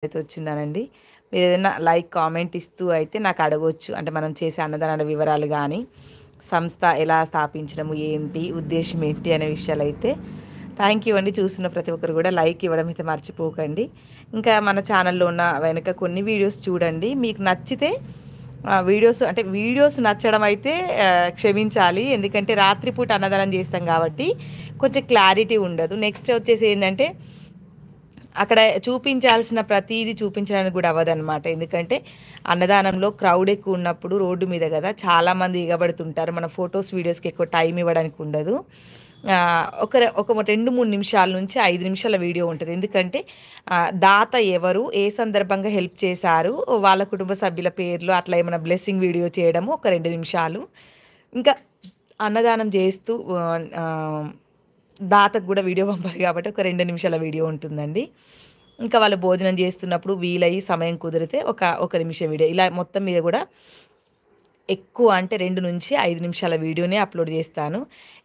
అయితే వచ్చిన్నానండి. మీరేదైనా like, comment ఇస్తూ అయితే నాకు అడగొచ్చు. అంటే మనం చేసే అన్నదానాల వివరాలు గానీ, సంస్థ ఎలా స్థాపించడము, ఏంటి, ఉద్దేశ్యం ఏంటి అనే విషయాలైతే థ్యాంక్ యూ అండి. చూస్తున్న ప్రతి ఒక్కరు గూడా లైక్ ఇవ్వడం అయితే మర్చిపోకండి. ఇంకా మన ఛానల్‌లో ఉన్న వెనక కొన్ని వీడియోస్ చూడండి. మీకు నచ్చితే వీడియోస్ నచ్చడం అయితే క్షమించాలి. ఎందుకంటే రాత్రిపూట అన్నదానం చేస్తాం గాబట్టి కొంచెం క్లారిటీ ఉండదు. నెక్స్ట్ వచ్చేసి ఏందంటే అక్కడ చూపించాల్సిన ప్రతీది చూపించడానికి కూడా అవ్వదనమాట. ఎందుకంటే అన్నదానంలో క్రౌడ్ ఎక్కువ ఉన్నప్పుడు రోడ్డు మీద కదా చాలామంది ఎగబడుతుంటారు. మన ఫొటోస్, వీడియోస్‌కి ఎక్కువ టైం ఇవ్వడానికి ఉండదు. ఒక 2, 3 నిమిషాల నుంచి 5 నిమిషాల వీడియో ఉంటది. ఎందుకంటే దాత ఎవరు, ఏ సందర్భంగా హెల్ప్ చేశారు, వాళ్ళ కుటుంబ సభ్యుల పేర్లు అట్లా ఏమైనా బ్లెస్సింగ్ వీడియో చేయడము ఒక 2 నిమిషాలు. ఇంకా అన్నదానం చేస్తూ దాతకు కూడా వీడియో పంపాలి కాబట్టి ఒక 2 నిమిషాల వీడియో ఉంటుందండి. ఇంకా వాళ్ళు భోజనం చేస్తున్నప్పుడు వీలయ్యి సమయం కుదిరితే ఒక నిమిషం వీడియో. ఇలా మొత్తం మీద కూడా ఎక్కువ అంటే 2-5 నిమిషాల వీడియోనే అప్లోడ్ చేస్తాను.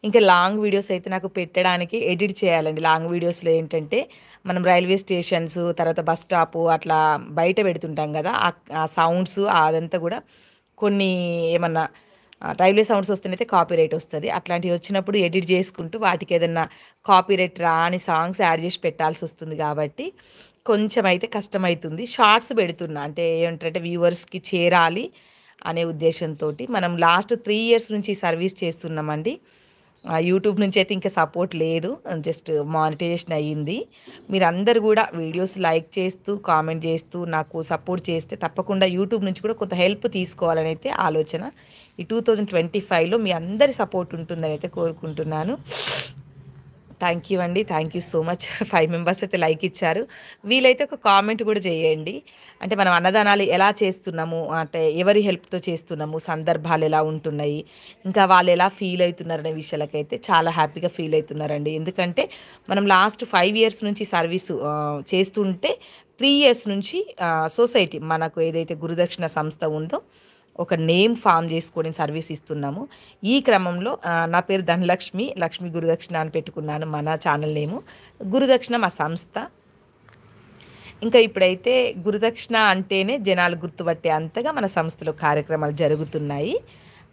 ఇంకా లాంగ్ వీడియోస్ అయితే నాకు పెట్టడానికి ఎడిట్ చేయాలండి. లాంగ్ వీడియోస్‌లో ఏంటంటే మనం రైల్వే స్టేషన్స్, తర్వాత బస్ స్టాపు అట్లా బయట పెడుతుంటాం కదా! ఆ సౌండ్స్ అదంతా కూడా కొన్ని ఏమన్నా రైల్వే సౌండ్స్ వస్తేనైతే కాపీరైట్ వస్తది. అట్లాంటివి వచ్చినప్పుడు ఎడిట్ చేసుకుంటూ వాటికేదన్నా కాపీరైట్ రాని సాంగ్స్ యాడ్ చేసి పెట్టాల్సొస్తుంది కాబట్టి కొంచెం అయితే కష్టమైతుంది. షార్ట్స్ పెడుతున్నా. అంటే ఏమంటారంటే వ్యూవర్స్‌కి చేరాలి అనే ఉద్దేశంతోటి మనం లాస్ట్ 3 ఇయర్స్ నుంచి ఈ సర్వీస్ చేస్తున్నామండి. యూట్యూబ్ నుంచి అయితే ఇంకా సపోర్ట్ లేదు. జస్ట్ మానిటైజేషన్ అయ్యింది. మీరందరూ గూడా వీడియోస్ లైక్ చేస్తూ, కామెంట్ చేస్తూ నాకు సపోర్ట్ చేస్తే తప్పకుండా యూట్యూబ్ నుంచి కూడా కొంత హెల్ప్ తీసుకోవాలనైతే ఆలోచన. ఈ 2025లో మీ అందరి సపోర్ట్ ఉంటుందనైతే కోరుకుంటున్నాను. థ్యాంక్ యూ అండి. Thank you so much. 5 members అయితే లైక్ ఇచ్చారు. వీలైతే ఒక కామెంట్ కూడా చేయండి. అంటే మనం అన్నదానాలు ఎలా చేస్తున్నాము, అంటే ఎవరి హెల్ప్‌తో చేస్తున్నాము, సందర్భాలు ఎలా ఉంటున్నాయి, ఇంకా వాళ్ళు ఎలా ఫీల్ అయితున్నారనే విషయాలకైతే చాలా హ్యాపీగా ఫీల్ అయితున్నారండి. ఎందుకంటే మనం లాస్ట్ 5 ఇయర్స్ నుంచి సర్వీసు చేస్తుంటే 3 ఇయర్స్ నుంచి సొసైటీ మనకు ఏదైతే గురుదక్షిణ సంస్థ ఉందో ఒక నేమ్ ఫార్మ్ చేసుకొని సర్వీస్ ఇస్తున్నాము. ఈ క్రమంలో నా పేరు ధనలక్ష్మి, లక్ష్మి గురుదక్షిణ అని పెట్టుకున్నాను మన ఛానల్ నేము. గురుదక్షిణ మా సంస్థ. ఇంకా ఇప్పుడైతే గురుదక్షిణ అంటేనే జనాలు గుర్తుపట్టే అంతగా మన సంస్థలో కార్యక్రమాలు జరుగుతున్నాయి.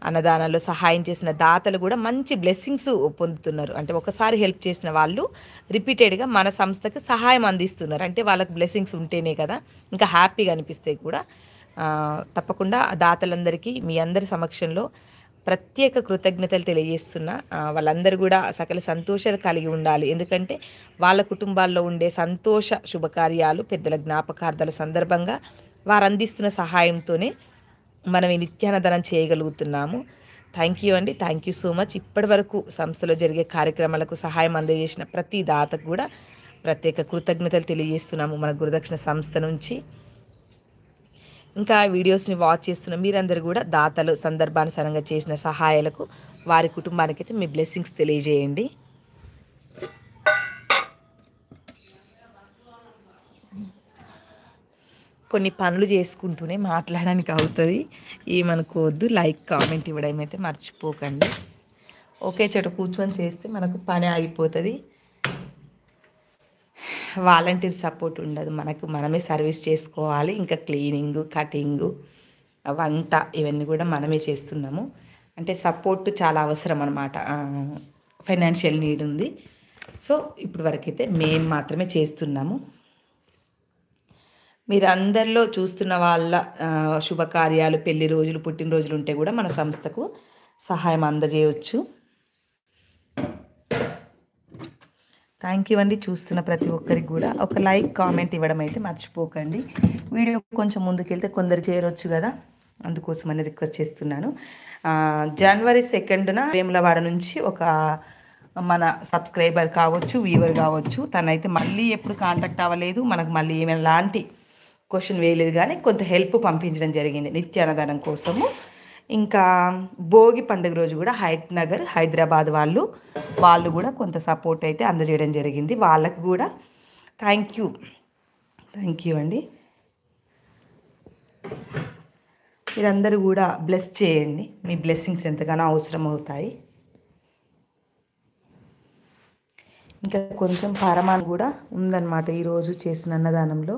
అన్నదానాల్లో సహాయం చేసిన దాతలు కూడా మంచి బ్లెస్సింగ్స్ పొందుతున్నారు. అంటే ఒకసారి హెల్ప్ చేసిన వాళ్ళు రిపీటెడ్‌గా మన సంస్థకి సహాయం అందిస్తున్నారు. అంటే వాళ్ళకి బ్లెస్సింగ్స్ ఉంటేనే కదా ఇంకా హ్యాపీగా అనిపిస్తాయి కూడా. తప్పకుండా దాతలందరికీ మీ అందరి సమక్షంలో ప్రత్యేక కృతజ్ఞతలు తెలియజేస్తున్నా. వాళ్ళందరూ గూడా సకల సంతోషాలు కలిగి ఉండాలి. ఎందుకంటే వాళ్ళ కుటుంబాల్లో ఉండే సంతోష శుభకార్యాలు, పెద్దల జ్ఞాపకార్థాల సందర్భంగా వారందిస్తున్న సహాయంతోనే మనం ఈ నిత్యాన్నదానం చేయగలుగుతున్నాము. థ్యాంక్ యూ అండి. Thank you so much. ఇప్పటివరకు సంస్థలో జరిగే కార్యక్రమాలకు సహాయం అందజేసిన ప్రతి దాతకు కూడా ప్రత్యేక కృతజ్ఞతలు తెలియజేస్తున్నాము మన గురుదక్షిణ సంస్థ నుంచి. ఇంకా వీడియోస్ని వాచ్ చేస్తున్న మీరందరూ కూడా దాతలు సందర్భానుసారంగా చేసిన సహాయాలకు వారి కుటుంబానికైతే మీ బ్లెస్సింగ్స్ తెలియజేయండి. కొన్ని పనులు చేసుకుంటూనే మాట్లాడడానికి అవుతుంది, ఏమనుకోవద్దు. లైక్, కామెంట్ ఇవ్వడం అయితే మర్చిపోకండి. ఒకే చోట కూర్చొని చేస్తే మనకు పని ఆగిపోతుంది. వాలంటీర్ సపోర్ట్ ఉండదు. మనమే సర్వీస్ చేసుకోవాలి. ఇంకా క్లీనింగు, కటింగు, వంట ఇవన్నీ కూడా మనమే చేస్తున్నాము. అంటే సపోర్ట్ చాలా అవసరం అనమాట. ఫైనాన్షియల్ నీడ్ ఉంది. సో ఇప్పుడు వరకైతే మేము మాత్రమే చేస్తున్నాము. మీరు అందరిలో చూస్తున్న వాళ్ళ శుభకార్యాలు, పెళ్లి రోజులు, పుట్టినరోజులు ఉంటే కూడా మన సంస్థకు సహాయం అందజేయవచ్చు. థ్యాంక్ యూ అండి. చూస్తున్న ప్రతి ఒక్కరికి కూడా ఒక లైక్, కామెంట్ ఇవ్వడం అయితే మర్చిపోకండి. వీడియో కొంచెం ముందుకెళ్తే కొందరు చేరొచ్చు కదా, అందుకోసమని రిక్వెస్ట్ చేస్తున్నాను. జనవరి 2న వేములవాడ నుంచి ఒక మన సబ్స్క్రైబర్ కావచ్చు, వ్యూవర్ కావచ్చు, తనైతే మళ్ళీ ఎప్పుడు కాంటాక్ట్ అవ్వలేదు. మనకు మళ్ళీ ఏమైనా లాంటి క్వశ్చన్ వేయలేదు, కానీ కొంత హెల్ప్ పంపించడం జరిగింది నిత్యాన్నదానం కోసము. ఇంకా భోగి పండుగ రోజు కూడా హైదరాబాద్ వాళ్ళు కూడా కొంత సపోర్ట్ అయితే అందజేయడం జరిగింది. వాళ్ళకు కూడా థ్యాంక్ యూ అండి. మీరందరూ కూడా బ్లెస్ చేయండి. మీ బ్లెస్సింగ్స్ ఎంతగానో అవసరం అవుతాయి. ఇంకా కొంచెం పరమాన్ కూడా ఉందన్నమాట ఈరోజు చేసిన అన్నదానంలో.